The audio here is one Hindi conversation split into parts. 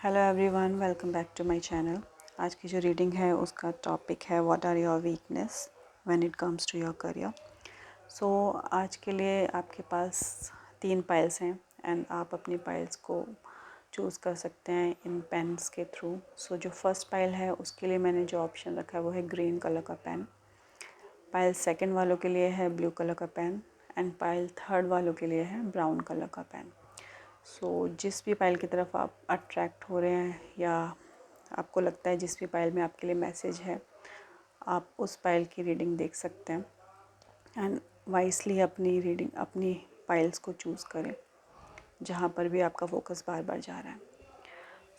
Hello everyone, welcome back to my channel. आज की जो रीडिंग है उसका टॉपिक है what are your weakness when it comes to your career. So आज के लिए आपके पास 3 पाइल्स हैं एंड आप अपनी पाइल्स को चूज़ कर सकते हैं इन पेन्स के थ्रू। सो जो फर्स्ट पाइल है उसके लिए मैंने जो ऑप्शन रखा है वो है ग्रीन कलर का पेन। पाइल सेकंड वालों के लिए है ब्लू कलर का पेन एंड पाइल थर्ड वालों के लिए है ब्राउन कलर का पेन। सो जिस भी पाइल की तरफ आप अट्रैक्ट हो रहे हैं या आपको लगता है जिस भी पाइल में आपके लिए मैसेज है, आप उस पाइल की रीडिंग देख सकते हैं एंड वाइसली अपनी पाइल्स को चूज़ करें जहाँ पर भी आपका फोकस बार बार जा रहा है।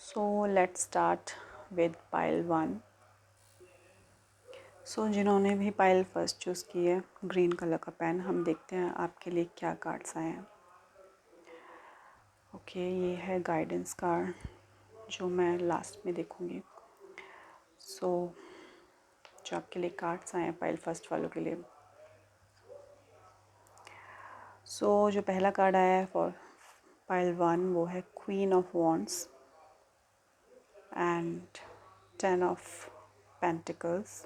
So let's start with pile 1। सो जिन्होंने भी पाइल फर्स्ट चूज़ की है ग्रीन कलर का पेन, हम देखते हैं आपके लिए क्या कार्ड्स आए हैं। ओके, ये है गाइडेंस कार्ड जो मैं लास्ट में देखूँगी। सो जो आपके लिए कार्ड्स आए हैं पाइल फर्स्ट वालों के लिए। सो जो पहला कार्ड आया है फॉर पाइल 1 वो है queen of wands and 10 of pentacles,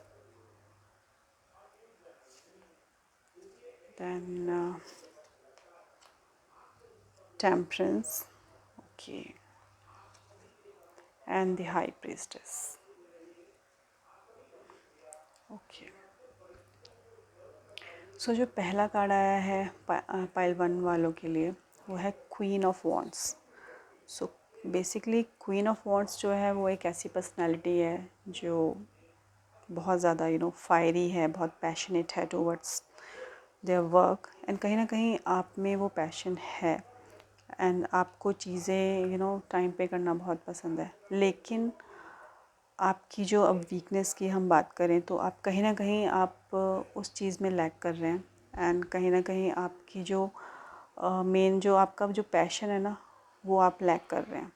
then temperance, okay, and the high priestess. Okay, so जो पहला कार्ड आया है पाइल 1 वालों के लिए वो है queen of wands. So basically queen of wands जो है वो एक ऐसी पर्सनैलिटी है जो बहुत ज़्यादा फायरी है, बहुत पैशनेट है टूवर्ड्स देयर वर्क एंड कहीं ना कहीं आप में वो पैशन है एंड आपको चीज़ें टाइम पे करना बहुत पसंद है। लेकिन आपकी जो अब वीकनेस की हम बात करें तो आप कहीं ना कहीं आप उस चीज़ में लैग कर रहे हैं एंड कहीं ना कहीं आपकी जो मेन जो आपका जो पैशन है ना वो आप लैग कर रहे हैं।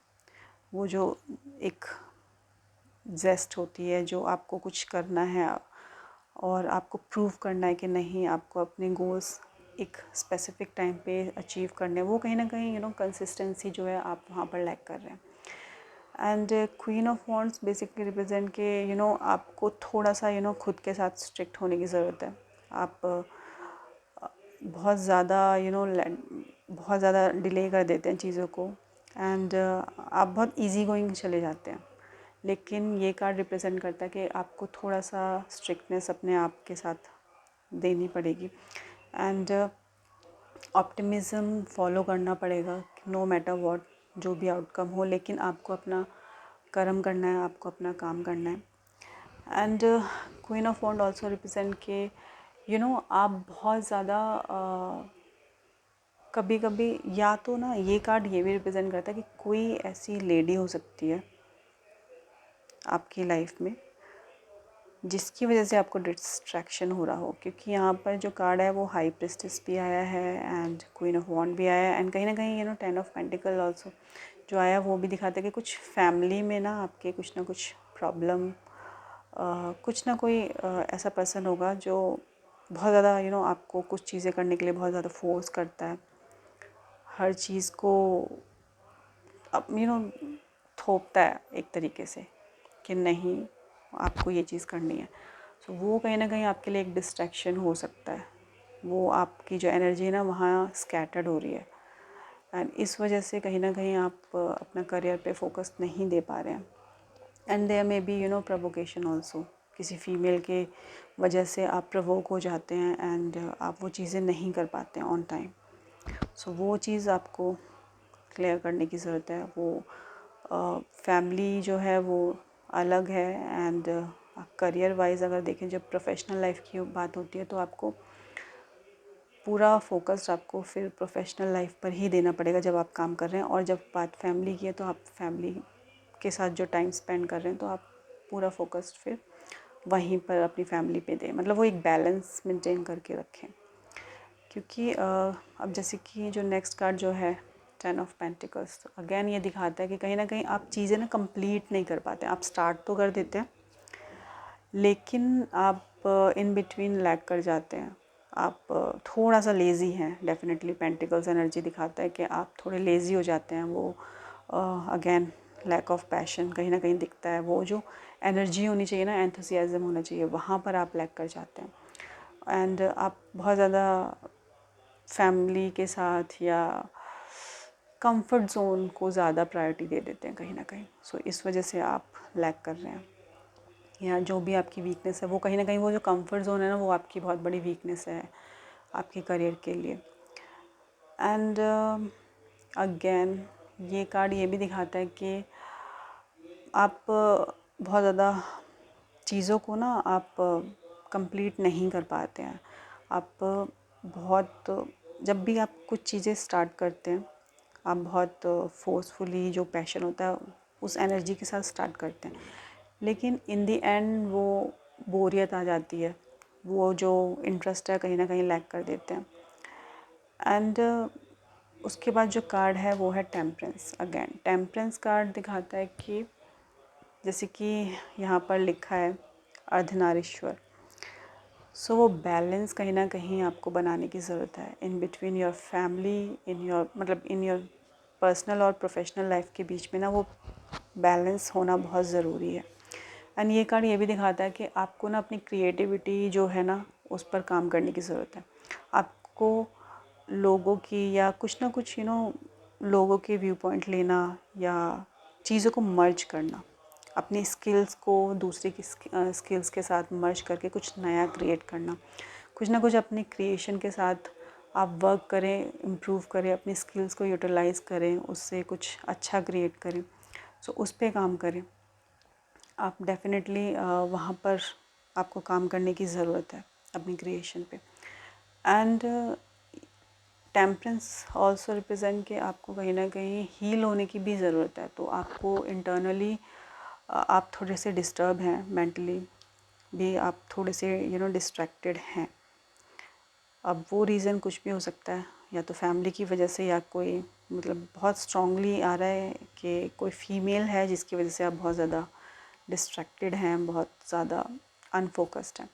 वो जो एक जेस्ट होती है जो आपको कुछ करना है और आपको प्रूव करना है कि नहीं, आपको अपने गोल्स एक स्पेसिफिक टाइम पे अचीव करने हैं, वो कहीं ना कहीं कंसिस्टेंसी जो है आप वहाँ पर लैग कर रहे हैं। And queen of wands basically represent के आपको थोड़ा सा खुद के साथ स्ट्रिक्ट होने की ज़रूरत है। आप बहुत ज़्यादा बहुत ज़्यादा डिले कर देते हैं चीज़ों को एंड आप बहुत इजी गोइंग चले जाते हैं। लेकिन ये कार्ड रिप्रेजेंट करता है कि आपको थोड़ा सा स्ट्रिक्टनेस अपने आप के साथ देनी पड़ेगी एंड ऑप्टिमिज़्म फॉलो करना पड़ेगा नो मैटर व्हाट, जो भी आउटकम हो, लेकिन आपको अपना कर्म करना है, आपको अपना काम करना है। And queen of wand also represent के आप बहुत ज़्यादा कभी कभी या तो ना ये कार्ड ये भी रिप्रेजेंट करता है कि कोई ऐसी लेडी हो सकती है आपकी लाइफ में जिसकी वजह से आपको डिस्ट्रैक्शन हो रहा हो, क्योंकि यहाँ पर जो कार्ड है वो हाई प्रिस्टेस भी आया है एंड क्वीन ऑफ वॉन्ड भी आया है एंड कहीं ना कहीं 10 ऑफ पेंटिकल ऑल्सो जो आया वो भी दिखाता है कि कुछ फैमिली में ना आपके कुछ ना कुछ प्रॉब्लम, कुछ ना कोई ऐसा पर्सन होगा जो बहुत ज़्यादा आपको कुछ चीज़ें करने के लिए बहुत ज़्यादा फोर्स करता है, हर चीज़ को अब थोपता है एक तरीके से कि नहीं आपको ये चीज़ करनी है। सो वो कहीं ना कहीं आपके लिए एक डिस्ट्रैक्शन हो सकता है। वो आपकी जो एनर्जी है ना वहाँ स्कैटर्ड हो रही है एंड इस वजह से कहीं ना कहीं आप अपना करियर पे फोकस नहीं दे पा रहे हैं and there may be provocation also, किसी फीमेल के वजह से आप प्रवोक हो जाते हैं एंड आप वो चीज़ें नहीं कर पाते हैं ऑन टाइम। सो वो चीज़ आपको क्लियर करने की ज़रूरत है। वो फैमिली जो है वो अलग है एंड करियर वाइज अगर देखें, जब प्रोफेशनल लाइफ की बात होती है तो आपको पूरा फोकस आपको फिर प्रोफेशनल लाइफ पर ही देना पड़ेगा जब आप काम कर रहे हैं, और जब बात फैमिली की है तो आप फैमिली के साथ जो टाइम स्पेंड कर रहे हैं तो आप पूरा फोकस फिर वहीं पर अपनी फैमिली पे दें, मतलब वो एक बैलेंस मेंटेन करके रखें। क्योंकि अब जैसे कि जो नेक्स्ट कार्ड जो है 10 ऑफ पेंटिकल्स, तो अगेन ये दिखाता है कि कहीं ना कहीं आप चीज़ें ना कंप्लीट नहीं कर पाते। आप स्टार्ट तो कर देते हैं लेकिन आप इन बिटवीन लैग कर जाते हैं। आप थोड़ा सा लेज़ी हैं। डेफिनेटली पेंटिकल्स एनर्जी दिखाता है कि आप थोड़े लेज़ी हो जाते हैं। वो अगेन लैक ऑफ पैशन कहीं ना कहीं दिखता है। वो जो एनर्जी होनी चाहिए ना, एंथुसियाज़म होना चाहिए, वहाँ पर आप लैक कर जाते हैं। एंड आप बहुत ज़्यादा फैमिली के साथ या कंफर्ट जोन को ज़्यादा प्रायोरिटी दे देते हैं कहीं ना कहीं। सो इस वजह से आप लैक कर रहे हैं, या जो भी आपकी वीकनेस है वो कहीं ना कहीं, वो जो कंफर्ट जोन है ना, वो आपकी बहुत बड़ी वीकनेस है आपके करियर के लिए। एंड अगेन ये कार्ड ये भी दिखाता है कि आप बहुत ज़्यादा चीज़ों को ना आप कंप्लीट नहीं कर पाते हैं। आप बहुत, जब भी आप कुछ चीज़ें स्टार्ट करते हैं, आप बहुत फोर्सफुली, जो पैशन होता है उस एनर्जी के साथ स्टार्ट करते हैं, लेकिन इन दी एंड वो बोरियत आ जाती है, वो जो इंटरेस्ट है कहीं ना कहीं लैक कर देते हैं। एंड उसके बाद जो कार्ड है वो है टेम्परेंस। अगेन टेम्परेंस कार्ड दिखाता है कि जैसे कि यहाँ पर लिखा है अर्धनारीश्वर। सो वो बैलेंस कहीं ना कहीं आपको बनाने की ज़रूरत है in between your family, in your मतलब इन योर पर्सनल और प्रोफेशनल लाइफ के बीच में ना वो बैलेंस होना बहुत ज़रूरी है। एंड ये कार्ड ये भी दिखाता है कि आपको ना अपनी क्रिएटिविटी जो है ना उस पर काम करने की ज़रूरत है। आपको लोगों की या कुछ ना कुछ लोगों के व्यू पॉइंट लेना या चीज़ों को मर्ज करना, अपनी स्किल्स को दूसरे की स्किल्स के साथ मर्ज करके कुछ नया क्रिएट करना, कुछ ना कुछ अपनी क्रिएशन के साथ आप वर्क करें, इम्प्रूव करें, अपनी स्किल्स को यूटिलाइज़ करें, उससे कुछ अच्छा क्रिएट करें। सो उस पर काम करें। आप डेफिनेटली वहाँ पर आपको काम करने की ज़रूरत है अपनी क्रिएशन पे। एंड टेम्परेंस ऑल्सो रिप्रेजेंट कि आपको कहीं ना कहीं हील होने की भी ज़रूरत है। तो आपको इंटरनली आप थोड़े से डिस्टर्ब हैं, मेंटली भी आप थोड़े से डिस्ट्रैक्टेड हैं। अब वो रीज़न कुछ भी हो सकता है, या तो फैमिली की वजह से, या कोई मतलब बहुत स्ट्रांगली आ रहा है कि कोई फीमेल है जिसकी वजह से आप बहुत ज़्यादा डिस्ट्रैक्टेड हैं, बहुत ज़्यादा अनफोकस्ड हैं।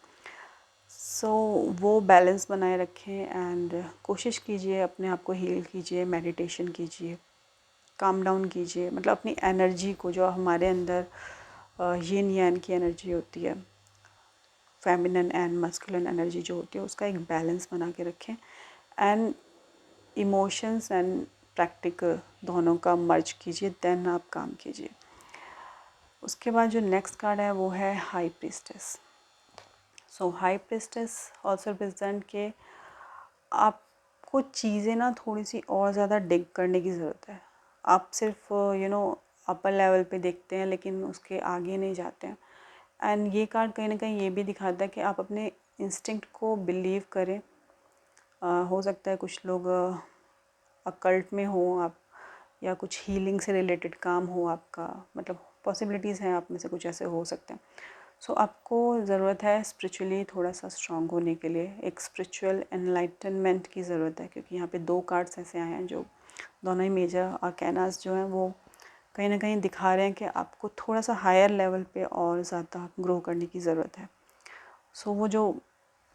सो वो बैलेंस बनाए रखें एंड कोशिश कीजिए, अपने आप को हील कीजिए, मेडिटेशन कीजिए, काम डाउन कीजिए, मतलब अपनी एनर्जी को, जो हमारे अंदर यिन यान की एनर्जी होती है, फेमिनिन एंड मस्कुलिन एनर्जी जो होती है, उसका एक बैलेंस बना के रखें। एंड इमोशंस एंड प्रैक्टिकल दोनों का मर्ज कीजिए, देन आप काम कीजिए। उसके बाद जो नेक्स्ट कार्ड है वो है हाई प्रीस्टेस। सो हाई प्रीस्टेस ऑल्सो रिप्रेजेंट के आपको चीज़ें ना थोड़ी सी और ज़्यादा डिग करने की ज़रूरत है। आप सिर्फ अपर लेवल पे देखते हैं लेकिन उसके आगे नहीं जाते हैं। एंड ये कार्ड कहीं ना कहीं ये भी दिखाता है कि आप अपने इंस्टिंक्ट को बिलीव करें। हो सकता है कुछ लोग अकल्ट में हो आप, या कुछ हीलिंग से रिलेटेड काम हो आपका, मतलब पॉसिबिलिटीज़ हैं, आप में से कुछ ऐसे हो सकते हैं। सो आपको ज़रूरत है स्पिरिचुअली थोड़ा सा स्ट्रांग होने के लिए, एक स्पिरिचुअल एनलाइटनमेंट की ज़रूरत है, क्योंकि यहाँ पे 2 कार्ड्स ऐसे आए हैं जो दोनों ही मेजर आर्कानास जो हैं वो कहीं ना कहीं दिखा रहे हैं कि आपको थोड़ा सा हायर लेवल पे और ज़्यादा ग्रो करने की ज़रूरत है। सो वो जो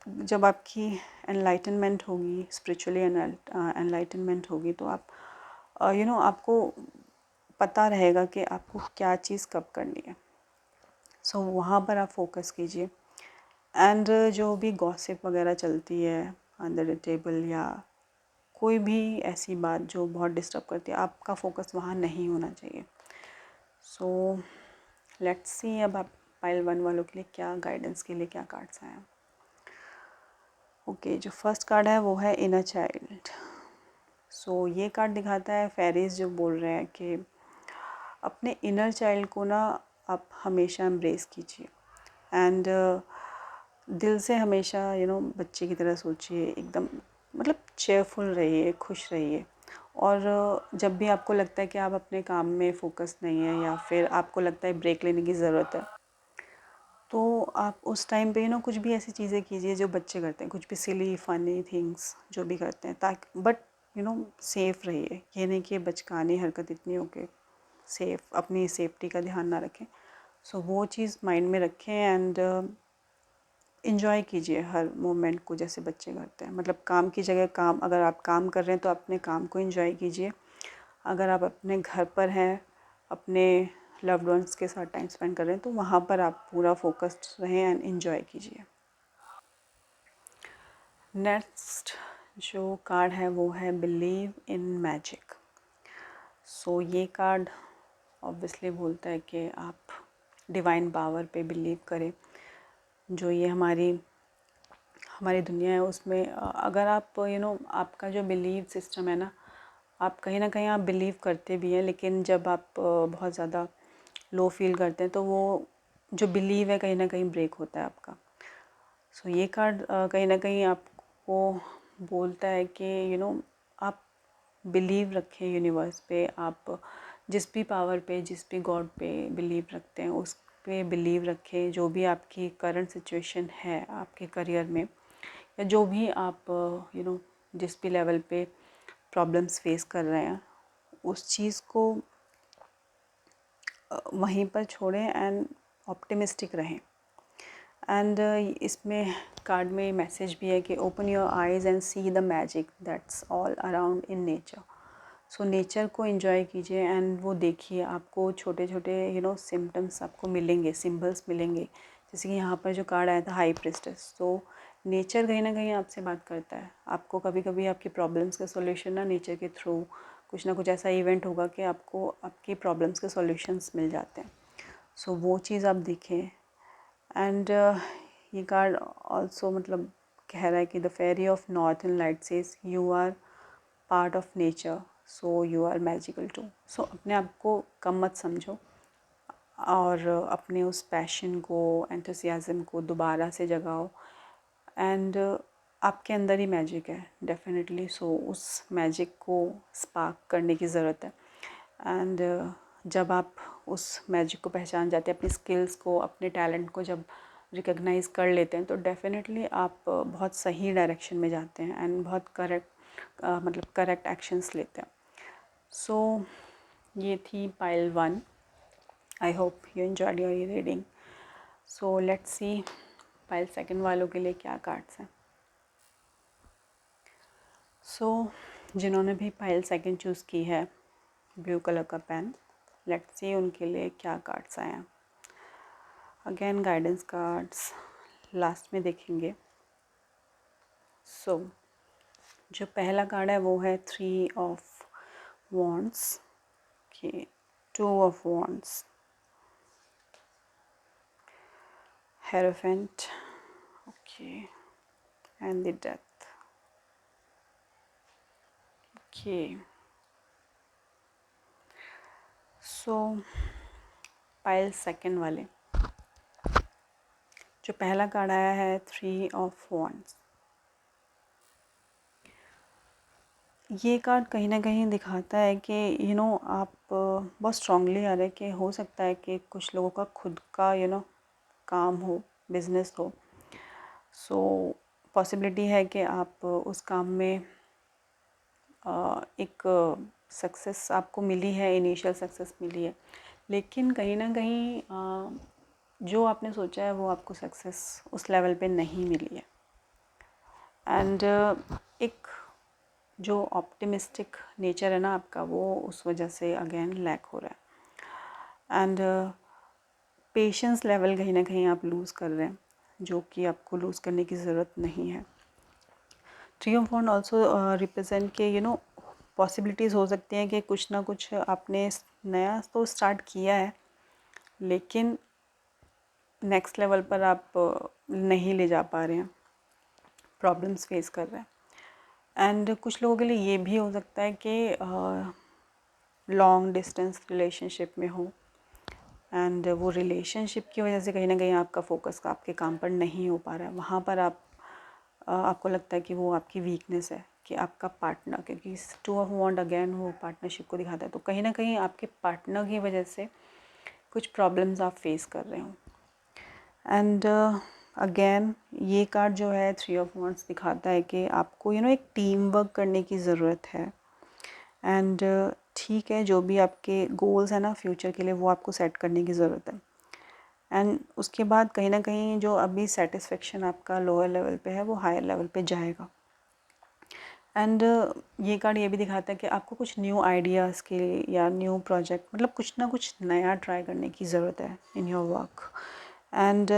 जब आपकी एनलाइटनमेंट होगी, स्पिरिचुअली एनलाइटनमेंट होगी, तो आप आपको पता रहेगा कि आपको क्या चीज़ कब करनी है। सो वहाँ पर आप फोकस कीजिए। एंड जो भी गॉसिप वगैरह चलती है अंडर द टेबल, या कोई भी ऐसी बात जो बहुत डिस्टर्ब करती है, आपका फोकस वहाँ नहीं होना चाहिए। सो लेट्स सी अब आप पाइल 1 वालों के लिए क्या गाइडेंस के लिए क्या कार्ड्स आए हैं। ओके, जो फर्स्ट कार्ड है वो है इनर चाइल्ड। सो ये कार्ड दिखाता है फेरीज जो बोल रहे हैं कि अपने इनर चाइल्ड को ना आप हमेशा एम्ब्रेस कीजिए। एंड दिल से हमेशा बच्चे की तरह सोचिए, एकदम मतलब चेयरफुल रहिए, खुश रहिए। और जब भी आपको लगता है कि आप अपने काम में फोकस नहीं है, या फिर आपको लगता है ब्रेक लेने की ज़रूरत है, तो आप उस टाइम पे कुछ भी ऐसी चीज़ें कीजिए जो बच्चे करते हैं, कुछ भी सिली फनी थिंग्स जो भी करते हैं, ताकि बट सेफ़ रहिए। ये नहीं कि बचकानी हरकत इतनी हो के अपनी सेफ्टी का ध्यान ना रखें। सो वो चीज़ माइंड में रखें एंड इन्जॉय कीजिए हर मोमेंट को, जैसे बच्चे करते हैं। मतलब काम की जगह काम, अगर आप काम कर रहे हैं तो अपने काम को इन्जॉय कीजिए। अगर आप अपने घर पर हैं अपने लव्ड वंस के साथ टाइम स्पेंड कर रहे हैं, तो वहाँ पर आप पूरा फोकस्ड रहें एंड एंजॉय कीजिए। नेक्स्ट जो कार्ड है वो है बिलीव इन मैजिक। सो ये कार्ड ऑब्वियसली बोलता है कि आप डिवाइन पावर पे बिलीव करें। जो ये हमारी दुनिया है उसमें अगर आप आपका जो बिलीव सिस्टम है ना कहीं आप बिलीव करते भी हैं, लेकिन जब आप बहुत ज़्यादा लो फील करते हैं तो वो जो बिलीव है कहीं ना कहीं ब्रेक होता है आपका। सो ये कार्ड कहीं ना कहीं आपको बोलता है कि आप बिलीव रखें यूनिवर्स पे, आप जिस भी पावर पे, जिस भी गॉड पे बिलीव रखते हैं उस पे बिलीव रखें। जो भी आपकी करंट सिचुएशन है आपके करियर में, या जो भी आप जिस भी लेवल पे प्रॉब्लम्स फेस कर रहे हैं, उस चीज़ को वहीं पर छोड़ें एंड ऑप्टिमिस्टिक रहें। एंड इसमें कार्ड में मैसेज भी है कि open your eyes and see the magic that's all around in nature. So nature को एंजॉय कीजिए एंड वो देखिए, आपको छोटे छोटे सिम्टम्स आपको मिलेंगे, सिम्बल्स मिलेंगे। जैसे कि यहाँ पर जो कार्ड आया था हाई प्रिस्टेस, तो नेचर कहीं ना कहीं आपसे बात करता है। आपको कभी कभी आपकी प्रॉब्लम्स का सॉल्यूशन ना नेचर के थ्रू कुछ ना कुछ ऐसा इवेंट होगा कि आपको आपकी प्रॉब्लम्स के सॉल्यूशंस मिल जाते हैं। सो वो चीज़ आप देखें। एंड ये कार्ड ऑल्सो मतलब कह रहा है कि the fairy of northern light says you are part of nature, so you are magical too. So अपने आप को कम मत समझो और अपने उस पैशन को, एंथुसियाज़म को दोबारा से जगाओ। एंड आपके अंदर ही मैजिक है डेफिनेटली। सो उस मैजिक को स्पार्क करने की ज़रूरत है। एंड जब आप उस मैजिक को पहचान जाते हैं, अपनी स्किल्स को, अपने टैलेंट को जब रिकॉग्नाइज़ कर लेते हैं, तो डेफिनेटली आप बहुत सही डायरेक्शन में जाते हैं एंड बहुत करेक्ट एक्शंस लेते हैं। सो ये थी pile 1। I hope you enjoyed your reading. So let's see pile 2 वालों के लिए क्या कार्ड्स हैं। सो जिन्होंने भी पाइल 2 चूज़ की है, ब्लू कलर का पेन, लेट्स सी उनके लिए क्या कार्ड्स आए हैं। अगेन गाइडेंस कार्ड्स लास्ट में देखेंगे। सो जो पहला कार्ड है वो है 3 ऑफ वॉन्ड्स के, 2 of wands, hierophant, okay, and the death, okay. So pile 2 वाले जो पहला कार्ड आया है 3 ऑफ वॉन्ड्स, ये कार्ड कहीं ना कहीं दिखाता है कि आप बहुत स्ट्रांगली आ रहे कि हो सकता है कि कुछ लोगों का खुद का काम हो, बिजनेस हो। सो पॉसिबिलिटी है कि आप उस काम में एक सक्सेस आपको मिली है, इनिशियल सक्सेस मिली है, लेकिन कहीं ना कहीं जो आपने सोचा है वो आपको सक्सेस उस लेवल पे नहीं मिली है। एंड एक जो ऑप्टिमिस्टिक नेचर है ना आपका, वो उस वजह से अगेन लैक हो रहा है। एंड पेशेंस लेवल कहीं ना कहीं आप लूज़ कर रहे हैं, जो कि आपको लूज़ करने की ज़रूरत नहीं है। 3 ऑफ वॉन्ड ऑल्सो रिप्रेजेंट के पॉसिबिलिटीज़ हो सकती हैं कि कुछ ना कुछ आपने नया तो स्टार्ट किया है, लेकिन नेक्स्ट लेवल पर आप नहीं ले जा पा रहे हैं, प्रॉब्लम्स फेस कर रहे हैं। एंड कुछ लोगों के लिए ये भी हो सकता है कि लॉन्ग डिस्टेंस रिलेशनशिप में हो, एंड वो रिलेशनशिप की वजह से कहीं ना कहीं आपका फोकस आपके काम पर नहीं हो पा रहा है। वहाँ पर आपको लगता है कि वो आपकी वीकनेस है कि आपका पार्टनर, क्योंकि 2 ऑफ वॉन्ड अगेन वो पार्टनरशिप को दिखाता है, तो कहीं ना कहीं आपके पार्टनर की वजह से कुछ प्रॉब्लम्स आप फेस कर रहे हो। एंड अगेन ये कार्ड जो है 3 ऑफ वॉन्ड्स दिखाता है कि आपको एक टीम वर्क करने की ज़रूरत है। एंड ठीक है, जो भी आपके गोल्स हैं ना फ्यूचर के लिए, वो आपको सेट करने की ज़रूरत है। एंड उसके बाद कहीं ना कहीं जो अभी सेटिस्फेक्शन आपका लोअर लेवल पे है, वो हायर लेवल पे जाएगा। एंड ये कार्ड ये भी दिखाता है कि आपको कुछ न्यू आइडियाज़ के या न्यू प्रोजेक्ट, मतलब कुछ ना कुछ नया ट्राई करने की ज़रूरत है इन योर वर्क। एंड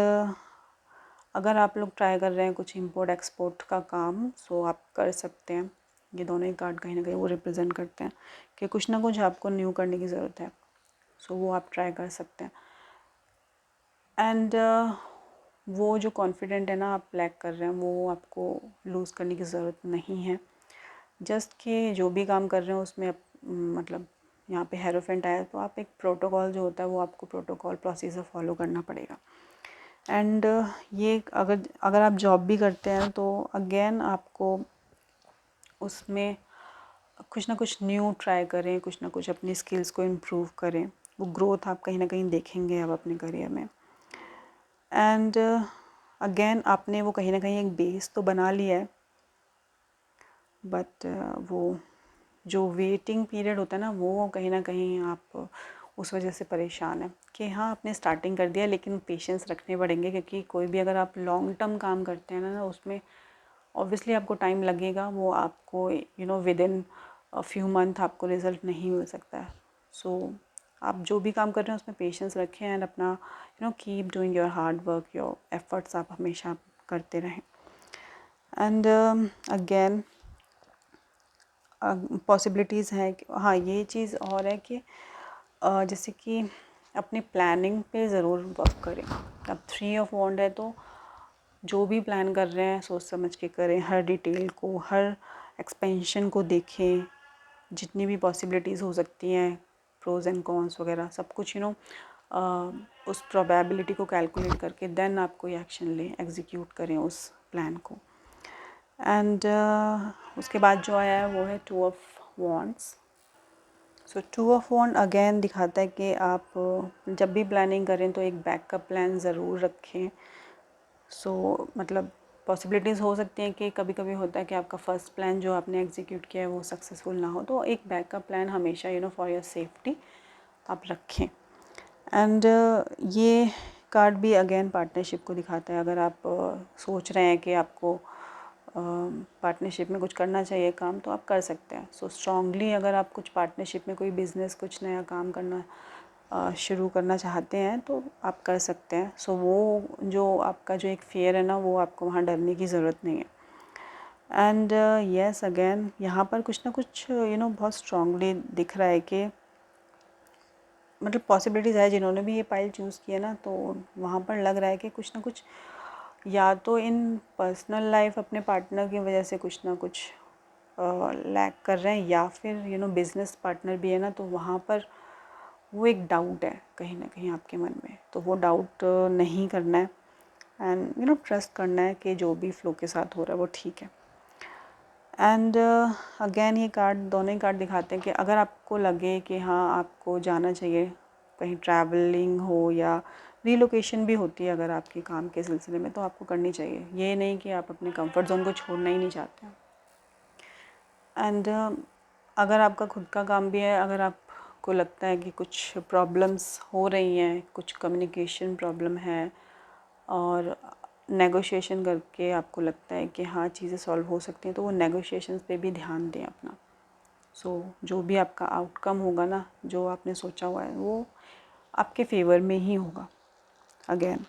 अगर आप लोग ट्राई कर रहे हैं कुछ इंपोर्ट एक्सपोर्ट का काम, सो आप कर सकते हैं। ये दोनों ही कार्ड कहीं ना कहीं वो रिप्रेजेंट करते हैं कि कुछ ना कुछ आपको न्यू करने की ज़रूरत है, सो वो आप ट्राई कर सकते हैं। एंड वो जो कॉन्फिडेंट है ना आप लैक कर रहे हैं, वो आपको लूज़ करने की ज़रूरत नहीं है। जस्ट कि जो भी काम कर रहे हैं उसमें मतलब यहाँ पे हेरोफेंट आया तो आप एक प्रोटोकॉल जो होता है वो आपको प्रोटोकॉल प्रोसीजर फॉलो करना पड़ेगा। एंड ये अगर आप जॉब भी करते हैं तो अगेन आपको उसमें कुछ ना कुछ न्यू ट्राई करें, कुछ ना कुछ अपनी स्किल्स को इम्प्रूव करें। वो ग्रोथ आप कहीं ना कहीं देखेंगे अब अपने करियर में। एंड अगेन आपने वो कहीं ना कहीं एक बेस तो बना लिया है, बट वो जो वेटिंग पीरियड होता है ना वो कहीं ना कहीं आप उस वजह से परेशान है कि हाँ आपने स्टार्टिंग कर दिया लेकिन पेशेंस रखने पड़ेंगे, क्योंकि कोई भी अगर आप लॉन्ग टर्म काम करते हैं ना उसमें ऑब्वियसली आपको टाइम लगेगा। वो आपको विद इन फ्यू मंथ आपको रिज़ल्ट नहीं मिल सकता है। सो आप जो भी काम कर रहे हैं उसमें पेशेंस रखें एंड अपना keep doing your hard work, your efforts आप हमेशा करते रहें। एंड अगेन पॉसिबिलिटीज़ हैं कि हाँ ये चीज़ और है कि जैसे कि अपनी प्लानिंग पे ज़रूर वर्क करें। अब 3 ऑफ वॉन्ड है तो जो भी प्लान कर रहे हैं सोच समझ के करें, हर डिटेल को, हर एक्सपेंशन को देखें, जितनी भी पॉसिबिलिटीज़ हो सकती हैं, प्रोज एंड कॉन्स वगैरह सब कुछ उस प्रोबेबिलिटी को कैलकुलेट करके देन आप कोई एक्शन लें, एग्जीक्यूट करें उस प्लान को। एंड उसके बाद जो आया है वो है 2 of wands. So 2 of wand again दिखाता है कि आप जब भी प्लानिंग करें तो एक बैकअप प्लान ज़रूर रखें। सो मतलब पॉसिबिलिटीज़ हो सकती हैं कि कभी कभी होता है कि आपका फ़र्स्ट प्लान जो आपने एग्जीक्यूट किया है वो सक्सेसफुल ना हो, तो एक बैकअप प्लान हमेशा फॉर योर सेफ्टी आप रखें। एंड ये कार्ड भी अगेन पार्टनरशिप को दिखाता है। अगर आप सोच रहे हैं कि आपको पार्टनरशिप में कुछ करना चाहिए काम, तो आप कर सकते हैं। सो स्ट्रांगली अगर आप कुछ पार्टनरशिप में कोई बिज़नेस कुछ नया काम करना शुरू करना चाहते हैं तो आप कर सकते हैं। सो वो जो आपका जो एक फ़ियर है ना वो आपको वहाँ डरने की ज़रूरत नहीं है। एंड येस अगेन यहाँ पर कुछ ना कुछ बहुत स्ट्रांगली दिख रहा है कि मतलब पॉसिबिलिटीज़ है। जिन्होंने भी ये पाइल चूज़ किया ना तो वहाँ पर लग रहा है कि कुछ ना कुछ या तो इन पर्सनल लाइफ अपने पार्टनर की वजह से कुछ ना कुछ लैक कर रहे हैं, या फिर बिज़नेस पार्टनर भी है ना तो वहाँ पर वो एक डाउट है कहीं ना कहीं आपके मन में। तो वो डाउट नहीं करना है एंड ट्रस्ट करना है कि जो भी फ्लो के साथ हो रहा है वो ठीक है। एंड अगेन ये कार्ड, दोनों ही कार्ड दिखाते हैं कि अगर आपको लगे कि हाँ आपको जाना चाहिए कहीं, ट्रैवलिंग हो या रीलोकेशन भी होती है अगर आपके काम के सिलसिले में, तो आपको करनी चाहिए। ये नहीं कि आप अपने कंफर्ट जोन को छोड़ना ही नहीं चाहते हैं। एंड अगर आपका खुद का काम भी है, अगर आपको लगता है कि कुछ प्रॉब्लम्स हो रही हैं, कुछ कम्युनिकेशन प्रॉब्लम है और नेगोशिएशन करके आपको लगता है कि हाँ चीज़ें सॉल्व हो सकती हैं, तो वो नेगोशिएशंस पे भी ध्यान दें अपना। सो जो भी आपका आउटकम होगा ना, जो आपने सोचा हुआ है वो आपके फेवर में ही होगा again.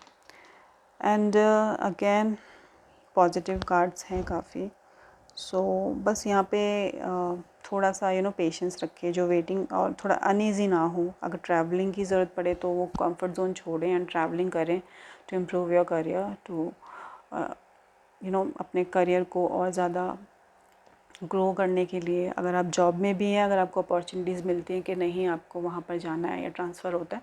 And again positive cards हैं काफ़ी। सो बस यहाँ पे थोड़ा सा पेशेंस रखिए, जो वेटिंग और थोड़ा अनईज़ी ना हो। अगर ट्रैवलिंग की ज़रूरत पड़े तो वो कंफर्ट जोन छोड़ें एंड ट्रैवलिंग करें to improve your career, to अपने करियर को और ज़्यादा ग्रो करने के लिए। अगर आप जॉब में भी हैं, अगर आपको अपॉर्चुनिटीज़ मिलती हैं कि नहीं आपको वहाँ पर जाना है या ट्रांसफ़र होता है,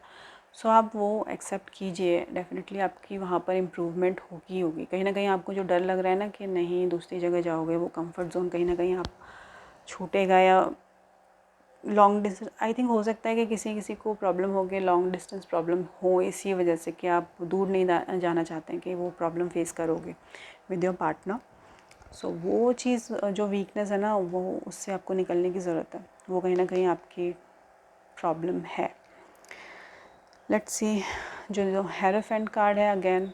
सो आप वो एक्सेप्ट कीजिए। डेफिनेटली आपकी वहाँ पर इम्प्रूवमेंट होगी। कहीं ना कहीं आपको जो डर लग रहा है ना कि नहीं दूसरी जगह जाओगे, वो कंफर्ट जोन कहीं ना कहीं आप छूटेगा या लॉन्ग डिस्टेंस, आई थिंक हो सकता है कि किसी किसी को प्रॉब्लम हो गई, लॉन्ग डिस्टेंस प्रॉब्लम हो इसी वजह से कि आप दूर नहीं जाना चाहते हैं, कि वो प्रॉब्लम फेस करोगे विद योर पार्टनर। सो वो चीज़ जो वीकनेस है ना वो उससे आपको निकलने की ज़रूरत है। वो कहीं ना कहीं आपकी प्रॉब्लम है। लेट्स सी जो हेरोफेंट कार्ड है अगेन,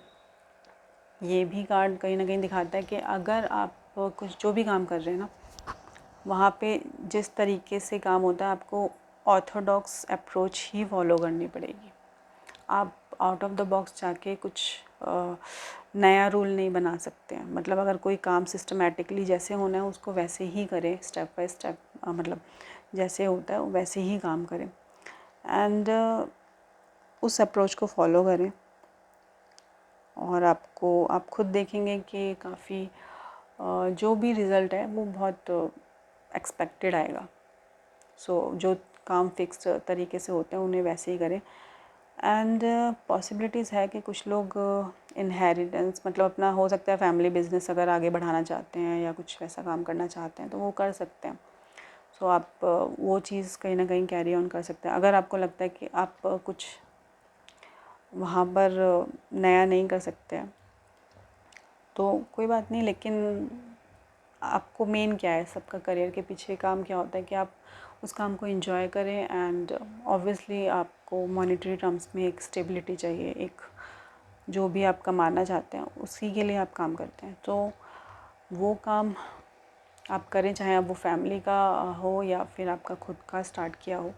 ये भी कार्ड कहीं ना कहीं दिखाता है कि अगर आप कुछ जो भी काम कर रहे हैं ना वहाँ पे जिस तरीके से काम होता है आपको ऑर्थोडॉक्स अप्रोच ही फॉलो करनी पड़ेगी। आप आउट ऑफ द बॉक्स जाके कुछ नया रूल नहीं बना सकते हैं। मतलब अगर कोई काम सिस्टमेटिकली जैसे होना है उसको वैसे ही करें, स्टेप बाय स्टेप, मतलब जैसे होता है वैसे ही काम करें एंड उस अप्रोच को फॉलो करें और आप खुद देखेंगे कि काफ़ी जो भी रिज़ल्ट है वो बहुत एक्सपेक्टेड आएगा। जो काम फिक्स तरीके से होते हैं उन्हें वैसे ही करें एंड पॉसिबिलिटीज़ है कि कुछ लोग इनहेरिटेंस मतलब अपना हो सकता है फैमिली बिजनेस अगर आगे बढ़ाना चाहते हैं या कुछ वैसा काम करना चाहते हैं तो वो कर सकते हैं। आप वो चीज़ कहीं ना कहीं कैरी ऑन कर सकते हैं। अगर आपको लगता है कि आप कुछ वहाँ पर नया नहीं कर सकते हैं तो कोई बात नहीं, लेकिन आपको मेन क्या है, सबका करियर के पीछे काम क्या होता है कि आप उस काम को एंजॉय करें एंड ऑब्वियसली आपको मॉनेटरी टर्म्स में एक स्टेबिलिटी चाहिए, एक जो भी आप कमाना चाहते हैं उसी के लिए आप काम करते हैं। तो वो काम आप करें, चाहे आप वो फैमिली का हो या फिर आपका खुद का स्टार्ट किया हो।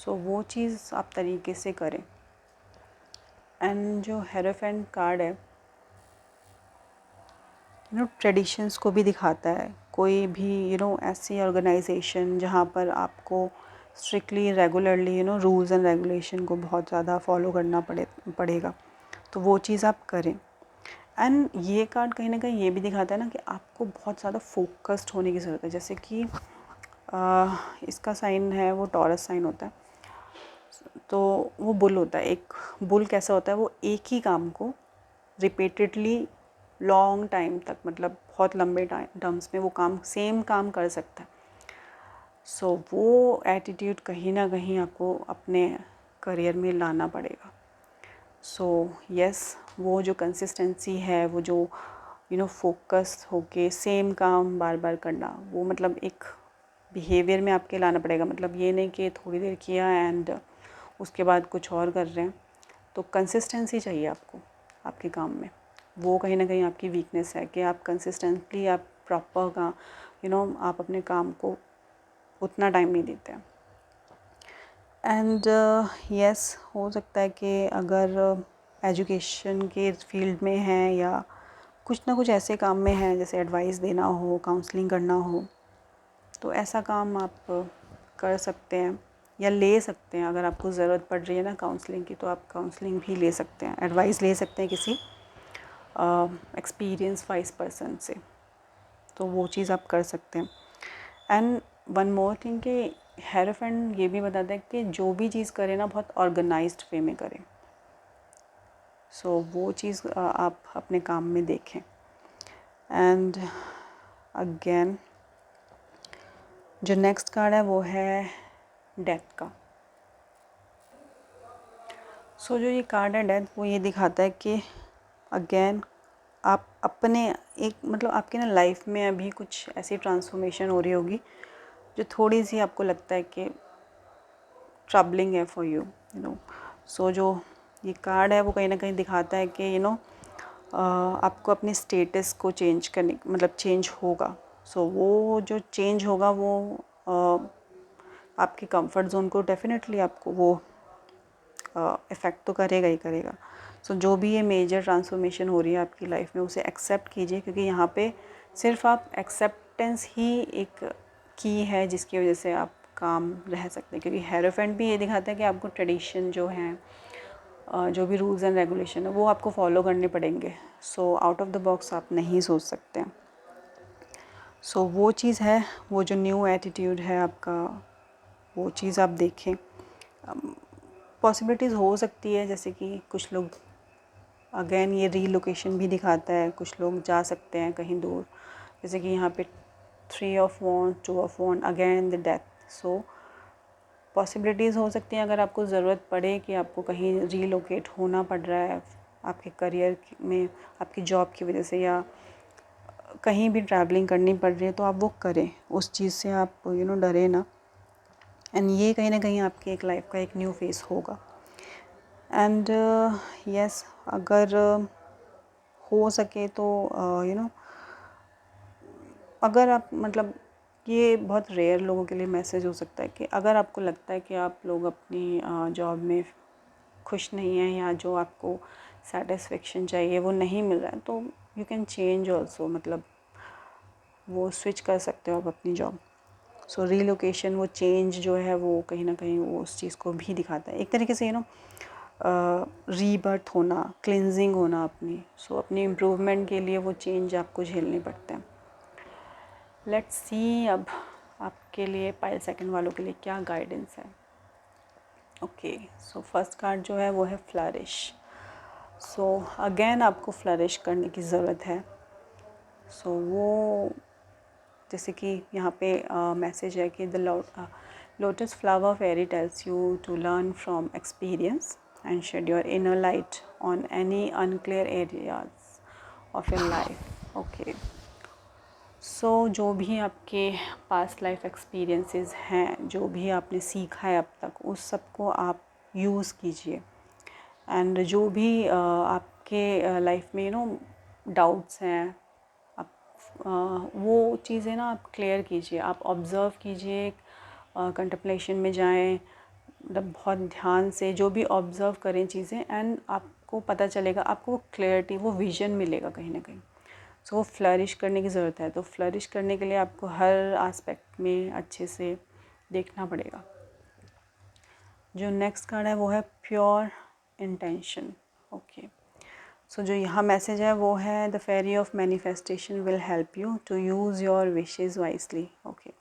वो चीज़ आप तरीके से करें। एंड जो हेरोफेंट कार्ड है ट्रेडिशंस को भी दिखाता है। कोई भी ऐसी ऑर्गेनाइजेशन जहाँ पर आपको strictly regularly rules and regulation को बहुत ज़्यादा फॉलो करना पड़ेगा, तो वो चीज़ आप करें। एंड ये कार्ड कहीं ना कहीं ये भी दिखाता है ना कि आपको बहुत ज़्यादा फोकस्ड होने की ज़रूरत है। जैसे कि इसका साइन है वो टॉरस साइन होता है, तो वो बुल होता है। एक बुल कैसा होता है, वो एक ही काम को रिपीटेडली लॉन्ग टाइम तक, मतलब बहुत लंबे टर्म्स में वो सेम काम कर सकता है। वो एटीट्यूड कहीं ना कहीं आपको अपने करियर में लाना पड़ेगा। यस, वो जो कंसिस्टेंसी है, वो जो फोकस होके सेम काम बार बार करना, वो मतलब एक बिहेवियर में आपके लाना पड़ेगा। मतलब ये नहीं कि थोड़ी देर किया एंड उसके बाद कुछ और कर रहे हैं। तो कंसिस्टेंसी चाहिए आपको आपके काम में। वो कहीं ना कहीं आपकी वीकनेस है कि आप कंसिस्टेंटली आप प्रॉपर का आप अपने काम को उतना टाइम नहीं देते हैं। एंड यस, हो सकता है कि अगर एजुकेशन के फील्ड में हैं या कुछ ना कुछ ऐसे काम में हैं जैसे एडवाइस देना हो, काउंसलिंग करना हो, तो ऐसा काम आप कर सकते हैं या ले सकते हैं। अगर आपको ज़रूरत पड़ रही है ना काउंसलिंग की, तो आप काउंसलिंग भी ले सकते हैं, एडवाइस ले सकते हैं किसी एक्सपीरियंस वाइज पर्सन से। तो वो चीज़ आप कर सकते हैं। एंड वन मोर थिंग कि हेरोफेंट ये भी बताता है कि जो भी चीज़ करें ना बहुत ऑर्गेनाइज्ड वे में करें। वो चीज़ आप अपने काम में देखें। एंड अगेन जो नेक्स्ट कार्ड है वो है डेथ का। जो ये कार्ड है डेथ, वो ये दिखाता है कि अगेन आप अपने एक मतलब आपकी ना लाइफ में अभी कुछ ऐसी ट्रांसफॉर्मेशन हो रही होगी जो थोड़ी सी आपको लगता है कि ट्रबलिंग है फॉर यू जो ये कार्ड है वो कहीं ना कहीं दिखाता है कि आपको अपने स्टेटस को चेंज करने मतलब चेंज होगा। वो जो चेंज होगा वो आपके कंफर्ट जोन को डेफिनेटली आपको वो इफ़ेक्ट तो करेगा ही करेगा। जो भी ये मेजर ट्रांसफॉर्मेशन हो रही है आपकी लाइफ में उसे एक्सेप्ट कीजिए, क्योंकि यहाँ पे सिर्फ आप एक्सेप्टेंस ही एक की है जिसकी वजह से आप काम रह सकते हैं। क्योंकि हेरोफेंट भी ये दिखाता है कि आपको ट्रेडिशन जो हैं जो भी रूल्स एंड रेगुलेशन है वो आपको फॉलो करने पड़ेंगे। आउट ऑफ द बॉक्स आप नहीं सोच सकते हैं। वो चीज़ है, वो जो न्यू एटीट्यूड है आपका, वो चीज़ आप देखें। पॉसिबिलिटीज़ हो सकती है जैसे कि कुछ लोग, अगेन ये रीलोकेशन भी दिखाता है, कुछ लोग जा सकते हैं कहीं दूर, जैसे कि यहाँ पे 3 of wand, 2 of wand, again the death. Possibilities हो सकती हैं अगर आपको ज़रूरत पड़े कि आपको कहीं रीलोकेट होना पड़ रहा है आपके करियर में, आपकी जॉब की वजह से, या कहीं भी ट्रैवलिंग करनी पड़ रही है, तो आप वो करें। उस चीज़ से आप डरे ना। एंड ये कहीं ना कहीं आपकी एक लाइफ का एक न्यू फेस होगा। एंड यस, अगर हो सके तो अगर आप मतलब ये बहुत रेयर लोगों के लिए मैसेज हो सकता है कि अगर आपको लगता है कि आप लोग अपनी जॉब में खुश नहीं हैं या जो आपको सेटिस्फेक्शन चाहिए वो नहीं मिल रहा है, तो यू कैन चेंज ऑल्सो, मतलब वो स्विच कर सकते हो आप अपनी जॉब। सो रीलोकेशन, वो चेंज जो है वो कहीं ना कहीं वो उस चीज़ को भी दिखाता है एक तरीके से, रीबर्थ होना, क्लिनजिंग होना अपनी। सो अपनी इम्प्रूवमेंट के लिए वो चेंज आपको झेलने पड़ते हैं। लेट्स सी अब आपके लिए पाइल सेकंड वालों के लिए क्या गाइडेंस है। ओके, सो फर्स्ट कार्ड जो है वो है फ्लरिश। सो अगेन आपको फ्लरिश करने की ज़रूरत है। सो वो जैसे कि यहाँ पे मैसेज है कि the lotus flower fairy tells you to learn from experience and shed your inner light on any unclear areas of your life. Okay, so जो भी आपके पास्ट लाइफ एक्सपीरियंसेस हैं, जो भी आपने सीखा है अब तक, उस सब को आप यूज़ कीजिए। एंड जो भी आपके लाइफ में डाउट्स हैं, आप वो चीज़ें ना आप क्लियर कीजिए, आप ऑब्ज़र्व कीजिए, कंटेम्पलेशन में जाएं, मतलब बहुत ध्यान से जो भी ऑब्ज़र्व करें चीज़ें, एंड आपको पता चलेगा, आपको वो क्लैरिटी, वो विज़न मिलेगा कहीं ना कहीं। सो वो फ्लरिश करने की ज़रूरत है। तो फ्लरिश करने के लिए आपको हर आस्पेक्ट में अच्छे से देखना पड़ेगा। जो नेक्स्ट कार्ड है वो है प्योर इंटेंशन। ओके, सो जो यहाँ मैसेज है वो है the fairy of manifestation will help you to use your wishes wisely. Okay,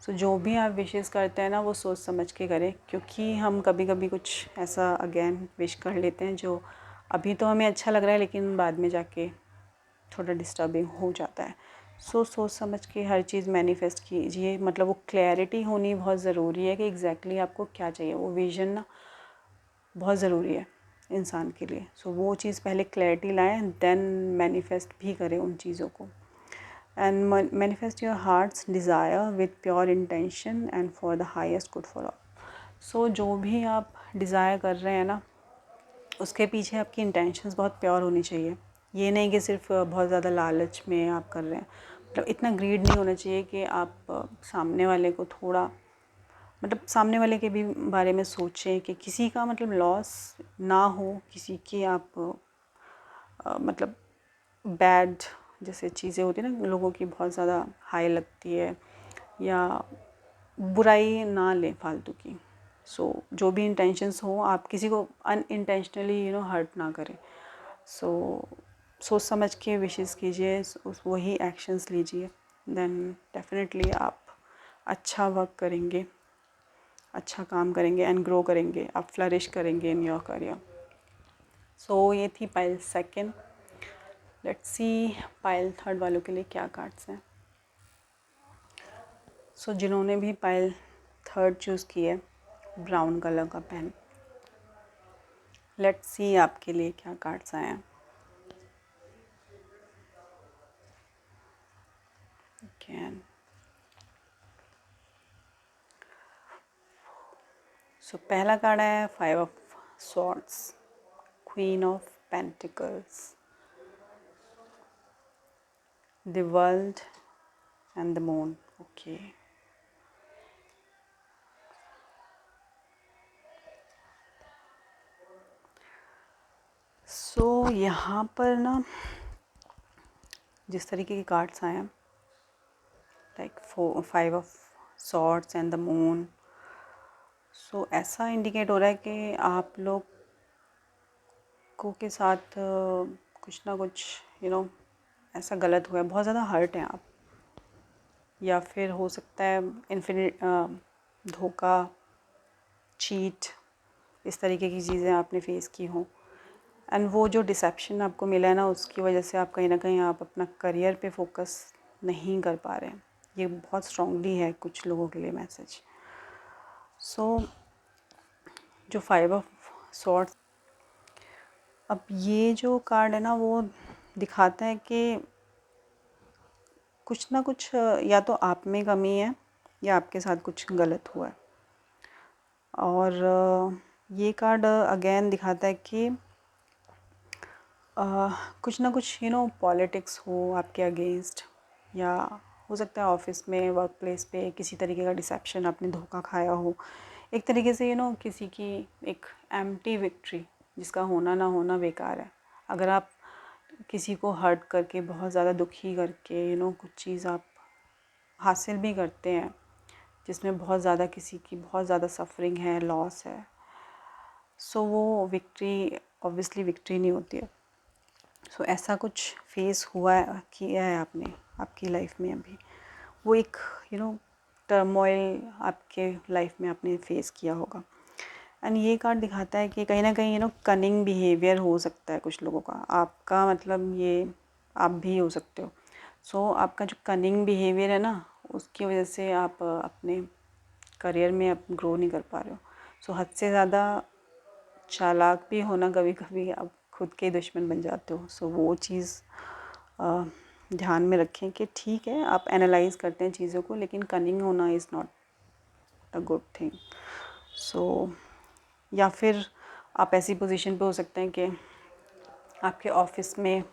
so जो भी आप विशेज़ करते हैं ना वो सोच समझ के करें, क्योंकि हम कभी कभी कुछ ऐसा अगेन विश कर लेते हैं जो अभी तो हमें अच्छा लग रहा है लेकिन बाद में जाके थोड़ा डिस्टर्बिंग हो जाता है। सो सोच समझ के हर चीज़ मैनिफेस्ट कीजिए, मतलब वो क्लैरिटी होनी बहुत ज़रूरी है कि एग्जैक्टली आपको क्या चाहिए। वो विज़न ना बहुत ज़रूरी है इंसान के लिए। सो वो चीज़ पहले क्लैरिटी लाएं, देन मैनिफेस्ट भी करें उन चीज़ों को। And manifest your heart's desire with pure intention and for the highest good for all. So जो भी आप डिज़ायर कर रहे हैं ना, उसके पीछे आपकी इंटेंशंस बहुत प्योर होनी चाहिए। ये नहीं कि सिर्फ बहुत ज़्यादा लालच में आप कर रहे हैं, मतलब इतना ग्रीड नहीं होना चाहिए कि आप सामने वाले को थोड़ा, मतलब सामने वाले के भी बारे में सोचें कि किसी का मतलब लॉस ना हो, किसी की आप मतलब बैड जैसे चीज़ें होती है ना, लोगों की बहुत ज़्यादा हाई लगती है, या बुराई ना लें फालतू की। सो जो भी इंटेंशंस हो, आप किसी को अनइंटेंशनली हर्ट ना करें। सो सोच समझ के विशेस कीजिए, उस वही एक्शंस लीजिए, देन डेफिनेटली आप अच्छा वर्क करेंगे, अच्छा काम करेंगे एंड ग्रो करेंगे, आप फ्लरिश करेंगे इन योर करियर। सो ये थी pile second. Let's see pile third वालों के लिए क्या कार्ड्स हैं। सो जिन्होंने भी पाइल थर्ड चूज़ की है, ब्राउन कलर का पेन, लेट्स सी आपके लिए क्या कार्ड्स आए हैं। Again. सो पहला कार्ड है 5 of swords, queen of pentacles, the world and the moon. Okay, so यहाँ पर ना जिस तरीके के कार्ड्स आए हैं, like 5 of swords and the moon, so ऐसा इंडिकेट हो रहा है कि आप लोग को के साथ कुछ ना कुछ ऐसा गलत हुआ है, बहुत ज़्यादा हर्ट हैं आप, या फिर हो सकता है इन्फिनिट धोखा, चीट, इस तरीके की चीज़ें आपने फेस की हों। एंड वो जो डिसेप्शन आपको मिला है ना, उसकी वजह से आप कहीं ना कहीं आप अपना करियर पे फोकस नहीं कर पा रहे हैं। ये बहुत स्ट्रांगली है कुछ लोगों के लिए मैसेज। सो जो 5 ऑफ सॉर्ड्स, अब ये जो कार्ड है ना वो दिखाता है कि कुछ ना कुछ या तो आप में कमी है या आपके साथ कुछ गलत हुआ है। और ये कार्ड अगेन दिखाता है कि कुछ ना कुछ पॉलिटिक्स हो आपके अगेंस्ट, या हो सकता है ऑफिस में, वर्क प्लेस पे किसी तरीके का डिसेप्शन, आपने धोखा खाया हो, एक तरीके से किसी की एक एम्प्टी विक्ट्री जिसका होना ना होना बेकार है। अगर आप किसी को हर्ट करके, बहुत ज़्यादा दुखी करके कुछ चीज़ आप हासिल भी करते हैं जिसमें बहुत ज़्यादा किसी की बहुत ज़्यादा सफरिंग है, लॉस है, सो वो विक्ट्री ऑब्वियसली विक्ट्री नहीं होती है। सो ऐसा कुछ फेस हुआ है, किया है आपने आपकी लाइफ में अभी, वो एक टर्मोइल आपके लाइफ में आपने फेस किया होगा। एंड ये कार्ड दिखाता है कि कहीं ना कहीं कनिंग बिहेवियर हो सकता है कुछ लोगों का, आपका मतलब ये आप भी हो सकते हो। सो आपका जो कनिंग बिहेवियर है ना, उसकी वजह से आप अपने करियर में आप ग्रो नहीं कर पा रहे हो। सो हद से ज़्यादा चालाक भी होना, कभी कभी आप खुद के दुश्मन बन जाते हो। सो वो चीज़ ध्यान में रखें कि ठीक है, आप एनालाइज करते हैं चीज़ों को, लेकिन कनिंग होना is not a good thing. So या फिर आप ऐसी पोजीशन पे हो सकते हैं कि आपके ऑफिस में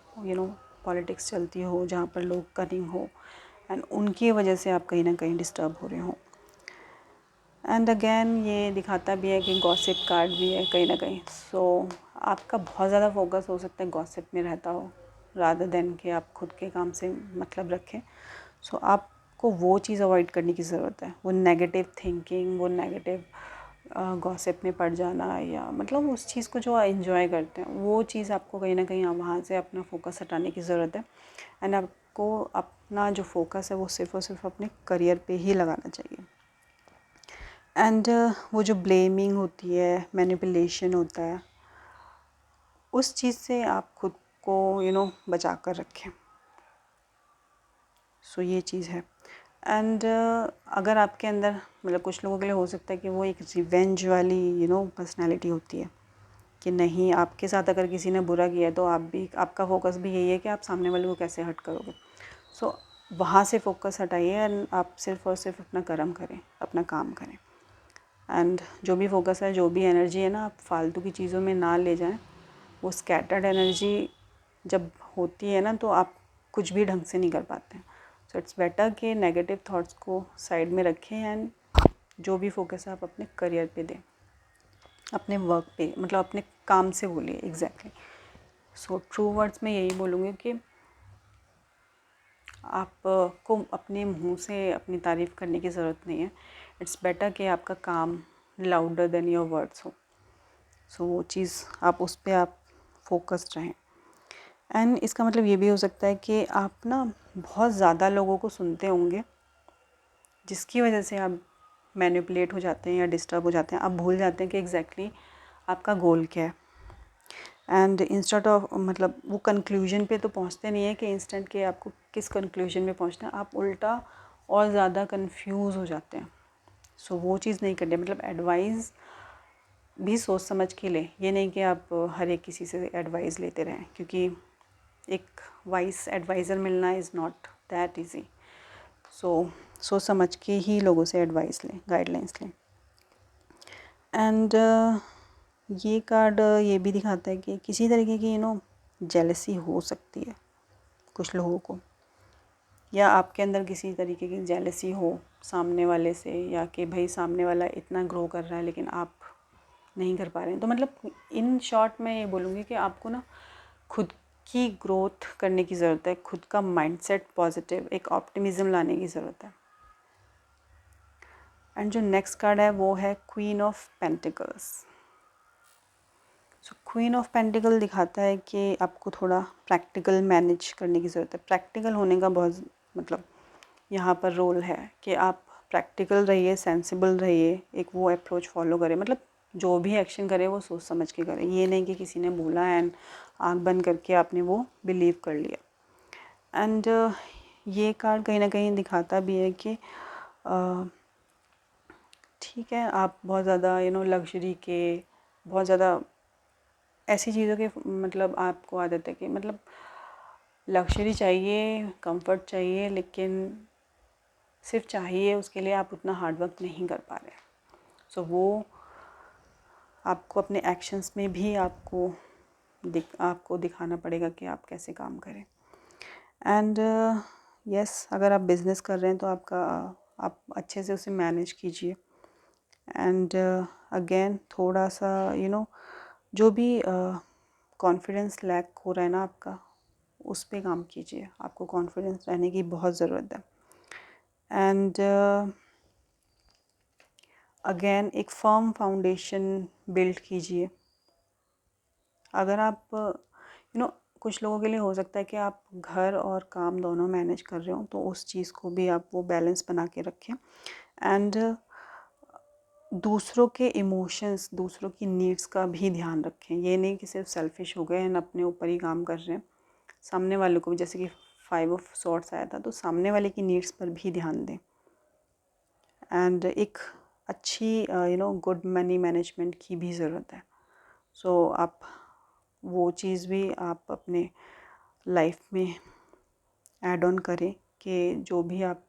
पॉलिटिक्स चलती हो जहाँ पर लोग कनिंग हो, एंड उनकी वजह से आप कहीं ना कहीं डिस्टर्ब हो रहे हो। एंड अगेन ये दिखाता भी है कि गॉसिप कार्ड भी है कहीं ना कहीं। सो आपका बहुत ज़्यादा फोकस हो सकता है गॉसिप में रहता हो, रादर देन कि आप खुद के काम से मतलब रखें। सो आपको वो चीज़ अवॉइड करने की ज़रूरत है, वो नेगेटिव थिंकिंग, वो नेगेटिव गॉसिप में पड़ जाना, या मतलब उस चीज़ को जो एंजॉय करते हैं वो चीज़ आपको कहीं ना कहीं वहाँ से अपना फोकस हटाने की ज़रूरत है। एंड आपको अपना जो फोकस है वो सिर्फ़ और सिर्फ अपने करियर पे ही लगाना चाहिए। एंड वो जो ब्लेमिंग होती है, मैनिपुलेशन होता है, उस चीज़ से आप खुद को बचा कर रखें। सो ये चीज़ है। एंड अगर आपके अंदर मतलब कुछ लोगों के लिए हो सकता है कि वो एक रिवेंज वाली पर्सनैलिटी होती है कि नहीं, आपके साथ अगर किसी ने बुरा किया तो आप भी, आपका फोकस भी यही है कि आप सामने वाले को कैसे हर्ट करोगे। सो वहाँ से फोकस हटाइए एंड आप सिर्फ़ और सिर्फ अपना कर्म करें, अपना काम करें। एंड जो भी फोकस है, जो भी एनर्जी है ना, आप फालतू की चीज़ों में ना ले जाएं। वो स्कैटर्ड एनर्जी जब होती है ना, तो आप कुछ भी ढंग से नहीं कर पाते हैं। सो इट्स बेटर कि नेगेटिव थॉट्स को साइड में रखें एंड जो भी फोकस है आप अपने करियर पे दें, अपने वर्क पे, मतलब अपने काम से बोलिए एग्जैक्टली। सो ट्रू वर्ड्स में यही बोलूँगी कि आपको अपने मुंह से अपनी तारीफ़ करने की ज़रूरत नहीं है। इट्स बेटर कि आपका काम लाउडर देन योर वर्ड्स हो। सो वो चीज़ आप उस पर आप फोकस्ड रहें। एंड इसका मतलब ये भी हो सकता है कि आप ना बहुत ज़्यादा लोगों को सुनते होंगे, जिसकी वजह से आप मैनिपुलेट हो जाते हैं या डिस्टर्ब हो जाते हैं। आप भूल जाते हैं कि एग्जैक्टली आपका गोल क्या है। एंड इंस्टेड ऑफ मतलब वो कंक्लूजन पे तो पहुंचते नहीं है कि इंस्टेंट के आपको किस कंक्लूजन में पहुंचना है, आप उल्टा और ज़्यादा कंफ्यूज हो जाते हैं। सो वो चीज़ नहीं करनी। मतलब एडवाइस भी सोच समझ के लें, ये नहीं कि आप हर एक किसी से एडवाइस लेते रहें, क्योंकि एक वाइस एडवाइज़र मिलना इज़ नॉट दैट इजी। सो सोच समझ के ही लोगों से एडवाइस लें, गाइडलाइंस लें। एंड ये कार्ड ये भी दिखाता है कि किसी तरीके की जेलसी हो सकती है कुछ लोगों को, या आपके अंदर किसी तरीके की जेलसी हो सामने वाले से, या कि भाई सामने वाला इतना ग्रो कर रहा है लेकिन आप नहीं कर पा रहे हैं। तो मतलब इन शॉर्ट मैं ये बोलूँगी कि आपको ना खुद की ग्रोथ करने की ज़रूरत है, खुद का माइंडसेट पॉजिटिव, एक ऑप्टिमिज़म लाने की ज़रूरत है। एंड जो नेक्स्ट कार्ड है वो है queen of pentacles. So queen of pentacle दिखाता है कि आपको थोड़ा प्रैक्टिकल मैनेज करने की ज़रूरत है। प्रैक्टिकल होने का बहुत मतलब यहाँ पर रोल है कि आप प्रैक्टिकल रहिए, सेंसिबल रहिए, एक वो अप्रोच फॉलो करें। मतलब जो भी एक्शन करें वो सोच समझ के करें। ये नहीं कि किसी ने बोला एंड आँख बंद करके आपने वो बिलीव कर लिया। एंड ये कार्ड कहीं ना कहीं दिखाता भी है कि ठीक है, आप बहुत ज़्यादा लग्जरी के, बहुत ज़्यादा ऐसी चीज़ों के मतलब आपको आदत है कि मतलब लग्जरी चाहिए, कंफर्ट चाहिए, लेकिन सिर्फ चाहिए, उसके लिए आप उतना हार्ड वर्क नहीं कर पा रहे। सो वो आपको अपने एक्शंस में भी आपको दिखाना पड़ेगा कि आप कैसे काम करें। एंड यस, अगर आप बिज़नेस कर रहे हैं तो आप अच्छे से उसे मैनेज कीजिए। एंड अगेन थोड़ा सा जो भी कॉन्फिडेंस लैक हो रहा है ना आपका, उस पे काम कीजिए। आपको कॉन्फिडेंस रहने की बहुत ज़रूरत है। एंड अगेन एक फर्म फाउंडेशन बिल्ड कीजिए। अगर आप कुछ लोगों के लिए हो सकता है कि आप घर और काम दोनों मैनेज कर रहे हो, तो उस चीज़ को भी आप वो बैलेंस बना के रखें। एंड दूसरों के इमोशंस, दूसरों की नीड्स का भी ध्यान रखें। ये नहीं कि सिर्फ सेल्फिश हो गए एंड अपने ऊपर ही काम कर रहे हैं। सामने वाले को भी, जैसे कि 5 ऑफ सॉर्ड्स आया था, तो सामने वाले की नीड्स पर भी ध्यान दें। एंड एक अच्छी गुड मनी मैनेजमेंट की भी ज़रूरत है। सो आप वो चीज़ भी आप अपने लाइफ में ऐड ऑन करें कि जो भी आप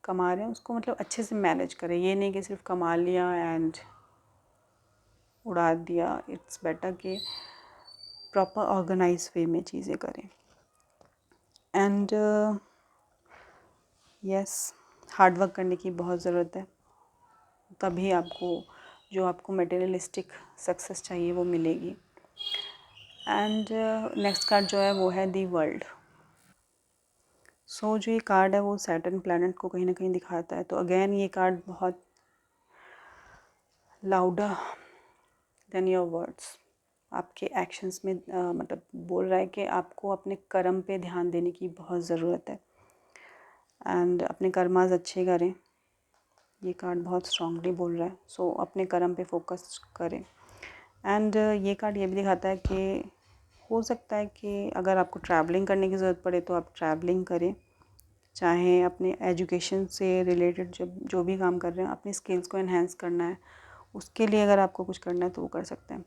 कमा रहे हैं उसको मतलब अच्छे से मैनेज करें। ये नहीं कि सिर्फ कमा लिया एंड उड़ा दिया। इट्स बेटर कि प्रॉपर ऑर्गेनाइज वे में चीज़ें करें। एंड यस, हार्ड वर्क करने की बहुत ज़रूरत है, तभी आपको जो आपको मटेरियलिस्टिक सक्सेस चाहिए वो मिलेगी। एंड नेक्स्ट कार्ड जो है वो है दी वर्ल्ड। सो जो ये कार्ड है वो सैटर्न प्लैनेट को कहीं ना कहीं दिखाता है। तो अगेन ये कार्ड बहुत लाउडर देन योर वर्ड्स, आपके एक्शंस में मतलब बोल रहा है कि आपको अपने कर्म पे ध्यान देने की बहुत ज़रूरत है। एंड अपने कर्मास अच्छे करें, ये कार्ड बहुत स्ट्रांगली बोल रहा है। सो अपने कर्म पे फोकस करें। एंड ये कार्ड ये भी दिखाता है कि हो सकता है कि अगर आपको ट्रैवलिंग करने की ज़रूरत पड़े तो आप ट्रैवलिंग करें, चाहे अपने एजुकेशन से रिलेटेड जो भी काम कर रहे हैं, अपनी स्किल्स को एनहेंस करना है, उसके लिए अगर आपको कुछ करना है तो वो कर सकते हैं।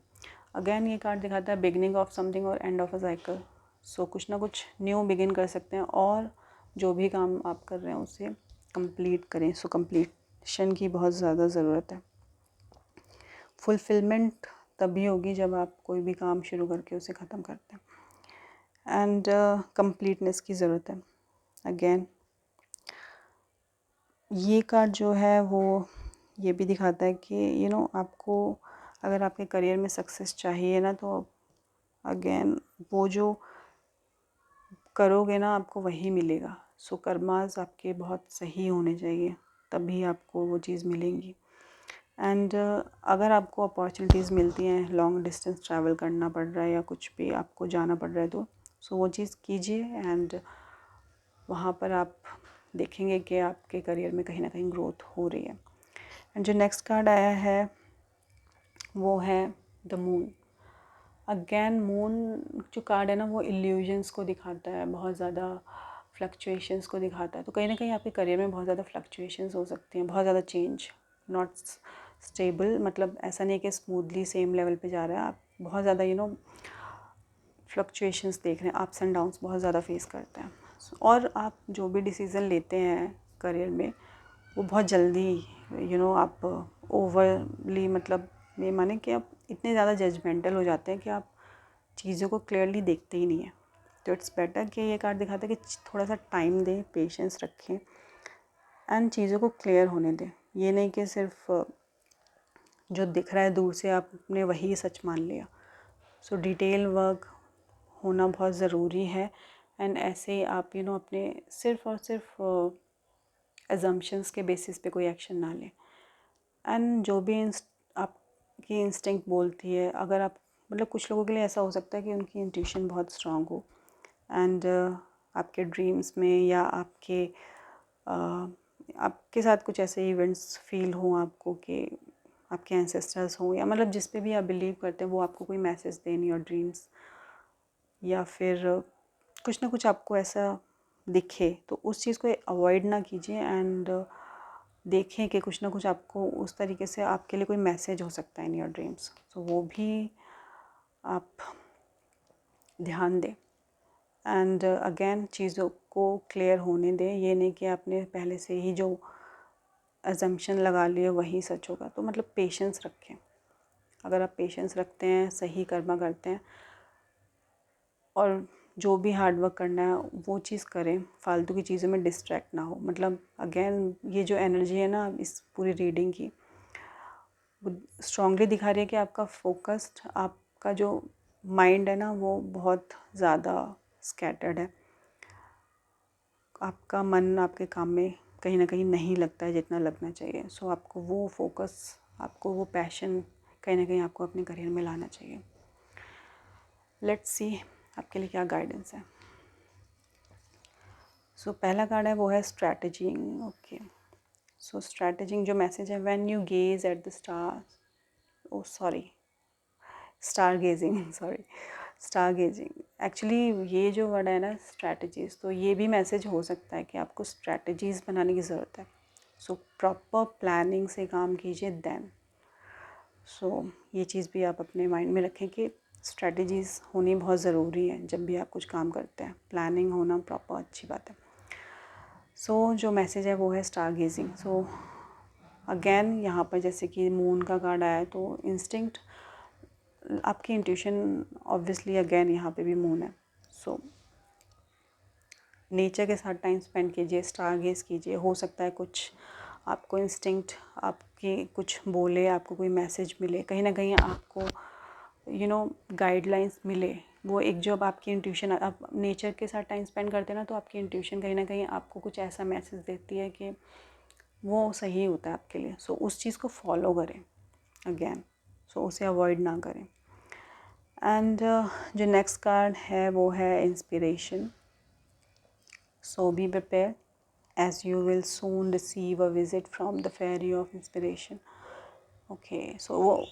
अगेन ये कार्ड दिखाता है बिगनिंग ऑफ समथिंग और एंड ऑफ अ साइकिल। सो कुछ ना कुछ न्यू बिगिन कर सकते हैं और जो भी काम आप कर रहे हैं उसे कंप्लीट करें। सो कंप्लीशन की बहुत ज़्यादा ज़रूरत है। फुलफिलमेंट तभी होगी जब आप कोई भी काम शुरू करके उसे ख़त्म करते हैं। एंड कंप्लीटनेस की ज़रूरत है। अगेन ये कार्ड जो है वो ये भी दिखाता है कि आपको अगर आपके करियर में सक्सेस चाहिए ना, तो अगेन वो जो करोगे ना आपको वही मिलेगा। सो कर्मास आपके बहुत सही होने चाहिए, तभी आपको वो चीज़ मिलेंगी। एंड अगर आपको अपॉर्चुनिटीज़ मिलती हैं, लॉन्ग डिस्टेंस ट्रैवल करना पड़ रहा है या कुछ भी आपको जाना पड़ रहा है, तो सो वो चीज़ कीजिए। एंड वहाँ पर आप देखेंगे कि आपके करियर में कहीं ना कहीं ग्रोथ हो रही है। एंड जो नेक्स्ट कार्ड आया है वो है द मून। अगेन मून जो कार्ड है ना वो इल्यूजन्स को दिखाता है, बहुत ज़्यादा फ्लक्चुएशंस को दिखाता है। तो कहीं ना कहीं आपके करियर में बहुत ज़्यादा फ्लक्चुएशंस हो सकती हैं, बहुत ज़्यादा चेंज, नॉट स्टेबल। मतलब ऐसा नहीं कि स्मूथली सेम लेवल पे जा रहा है, आप बहुत ज़्यादा फ्लक्चुएशंस देख रहे हैं, अप्स एंड डाउन्स बहुत ज़्यादा फेस करते हैं। और आप जो भी डिसीज़न लेते हैं करियर में वो बहुत जल्दी आप ओवरली, मतलब ये माने कि आप इतने ज़्यादा जजमेंटल हो जाते हैं कि आप चीज़ों को क्लियरली देखते ही नहीं हैं। तो इट्स बेटर कि ये कार्ड दिखाता है कि थोड़ा सा टाइम दें, पेशेंस रखें एंड चीज़ों को क्लियर होने दें। ये नहीं कि सिर्फ जो दिख रहा है दूर से आपने वही सच मान लिया। सो डिटेल वर्क होना बहुत ज़रूरी है। एंड ऐसे ही आप अपने सिर्फ और सिर्फ एजम्पशंस के बेसिस पे कोई एक्शन ना लें। एंड जो भी आपकी इंस्टिंक्ट बोलती है, अगर आप मतलब कुछ लोगों के लिए ऐसा हो सकता है कि उनकी इंट्यूशन बहुत स्ट्रांग हो एंड आपके ड्रीम्स में या आपके साथ कुछ ऐसे इवेंट्स फील हों आपको कि आपके एंसेस्टर्स हों या मतलब जिस पे भी आप बिलीव करते हैं वो आपको कोई मैसेज दें इन योर ड्रीम्स, या फिर कुछ ना कुछ आपको ऐसा दिखे, तो उस चीज़ को अवॉइड ना कीजिए। एंड देखें कि कुछ ना कुछ आपको उस तरीके से आपके लिए कोई मैसेज हो सकता है इन योर ड्रीम्स। तो वो भी आप ध्यान दें। एंड अगेन चीज़ों को क्लियर होने दें। ये नहीं कि आपने पहले से ही जो अजम्पशन लगा लिए वही सच होगा। तो मतलब पेशेंस रखें। अगर आप पेशेंस रखते हैं, सही कर्मा करते हैं और जो भी हार्ड वर्क करना है वो चीज़ करें, फालतू की चीज़ों में डिस्ट्रैक्ट ना हो। मतलब अगेन ये जो एनर्जी है ना इस पूरी रीडिंग की, वो स्ट्रांगली दिखा रही है कि आपका फोकस्ड, आपका जो माइंड है ना वो बहुत ज़्यादा स्कैटर्ड है। आपका मन आपके काम में कहीं ना कहीं नहीं लगता है जितना लगना चाहिए। सो आपको वो फोकस, आपको वो पैशन कहीं ना कहीं आपको अपने करियर में लाना चाहिए। लेट्स सी आपके लिए क्या गाइडेंस है। सो पहला कार्ड है वो है स्ट्रैटेजिंग। ओके, सो स्ट्रैटेजिंग जो मैसेज है, when you gaze at the star, oh sorry, stargazing, sorry, stargazing. Actually ये जो वर्ड है ना स्ट्रैटेजीज, तो ये भी मैसेज हो सकता है कि आपको स्ट्रैटेजीज बनाने की ज़रूरत है। सो प्रॉपर प्लानिंग से काम कीजिए देन। सो ये चीज़ भी आप अपने माइंड में रखें कि स्ट्रैटेजीज होनी बहुत ज़रूरी है जब भी आप कुछ काम करते हैं। प्लानिंग होना प्रॉपर अच्छी बात है। सो जो मैसेज है वो है स्टार गेजिंग। सो अगेन यहाँ पर जैसे कि मून का कार्ड आया है, तो इंस्टिंक्ट, आपकी इंट्यूशन ऑब्वियसली अगेन यहाँ पे भी मून है। सो नेचर के साथ टाइम स्पेंड कीजिए, स्टार गेज कीजिए। हो सकता है कुछ आपको इंस्टिंक्ट आपकी कुछ बोले, आपको कोई मैसेज मिले, कहीं ना कहीं आपको गाइडलाइंस मिले। वो एक जो अब आपकी इंट्यूशन, आप नेचर के साथ टाइम स्पेंड करते हैं ना, तो आपकी इंट्यूशन कहीं ना कहीं आपको कुछ ऐसा मैसेज देती है कि वो सही होता है आपके लिए। सो उस चीज़ को फॉलो करें अगेन, सो उसे अवॉइड ना करें। एंड जो नेक्स्ट कार्ड है वो है inspiration. So be prepare as you will soon receive a visit from the fairy of inspiration. Okay, so वो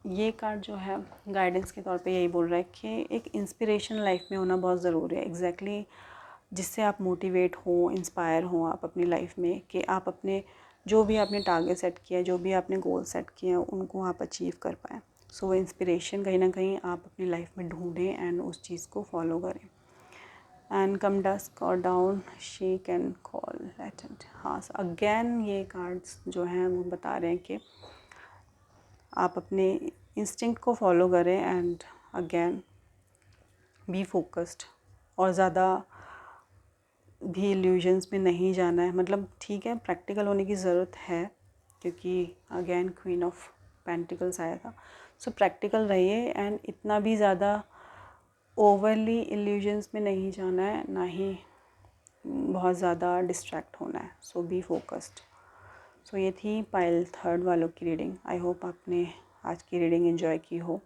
ये कार्ड जो है गाइडेंस के तौर पे यही बोल रहा है कि एक इंस्पिरेशन लाइफ में होना बहुत ज़रूरी है। एग्जैक्टली जिससे आप मोटिवेट हो, इंस्पायर हो आप अपनी लाइफ में, कि आप अपने जो भी आपने टारगेट सेट किया है, जो भी आपने गोल सेट किए हैं, उनको आप अचीव कर पाएँ। सो वो इंस्पिरेशन कहीं ना कहीं आप अपनी लाइफ में ढूंढें एंड उस चीज़ को फॉलो करें। एंड कम डस्क और down she can call latent. हाँ, अगेन ये कार्ड्स जो हैं वो बता रहे हैं कि आप अपने इंस्टिंक्ट को फॉलो करें एंड अगेन बी फोकस्ड, और ज़्यादा भी इल्यूजन्स में नहीं जाना है। मतलब ठीक है, प्रैक्टिकल होने की ज़रूरत है क्योंकि अगेन क्वीन ऑफ पेंटिकल्स आया था। सो प्रैक्टिकल रहिए एंड इतना भी ज़्यादा ओवरली इल्यूजन्स में नहीं जाना है, ना ही बहुत ज़्यादा डिस्ट्रैक्ट होना है। सो बी फोकस्ड। सो ये थी पाइल थर्ड वालों की रीडिंग। आई होप आपने आज की रीडिंग एंजॉय की हो।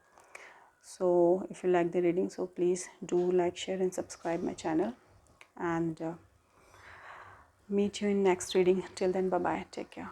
So if you like the reading, so please do like, share and subscribe my channel and meet you in next reading. Till then, bye bye, take care.